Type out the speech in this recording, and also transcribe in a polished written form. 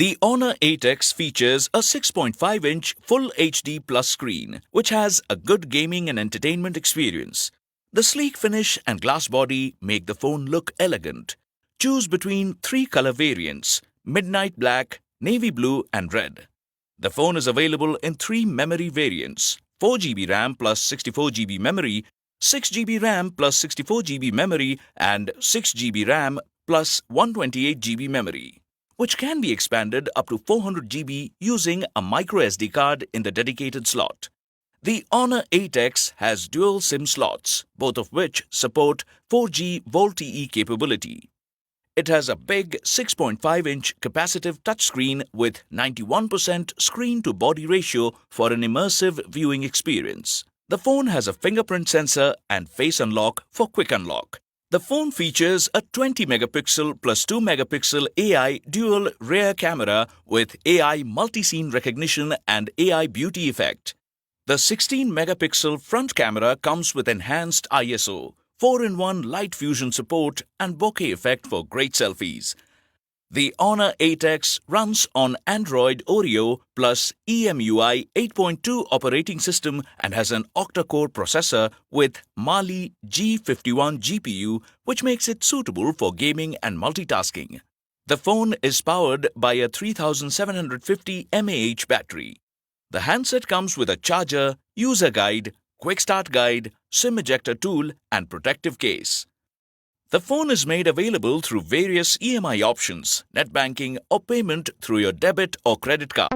The Honor 8X features a 6.5-inch Full HD Plus screen, which has a good gaming and entertainment experience. The sleek finish and glass body make the phone look elegant. Choose between 3 color variants: midnight black, navy blue, and red. The phone is available in 3 memory variants: 4GB RAM plus 64GB memory, 6GB RAM plus 64GB memory, and 6GB RAM plus 128GB memory, which can be expanded up to 400GB using a microSD card in the dedicated slot. The Honor 8X has dual SIM slots, both of which support 4G VoLTE capability. It has a big 6.5-inch capacitive touchscreen with 91% screen-to-body ratio for an immersive viewing experience. The phone has a fingerprint sensor and face unlock for quick unlock. The phone features a 20-megapixel plus 2-megapixel AI dual rear camera with AI multi-scene recognition and AI beauty effect. The 16-megapixel front camera comes with enhanced ISO, 4-in-1 light fusion support, and bokeh effect for great selfies. The Honor 8X runs on Android Oreo plus EMUI8.2 operating system and has an octa-core processor with Mali G51 GPU, which makes it suitable for gaming and multitasking. The phone is powered by a 3750 mAh battery. The handset comes with a charger, user guide, quick start guide, SIM ejector tool, and protective case. The phone is made available through various EMI options, net banking, or payment through your debit or credit card.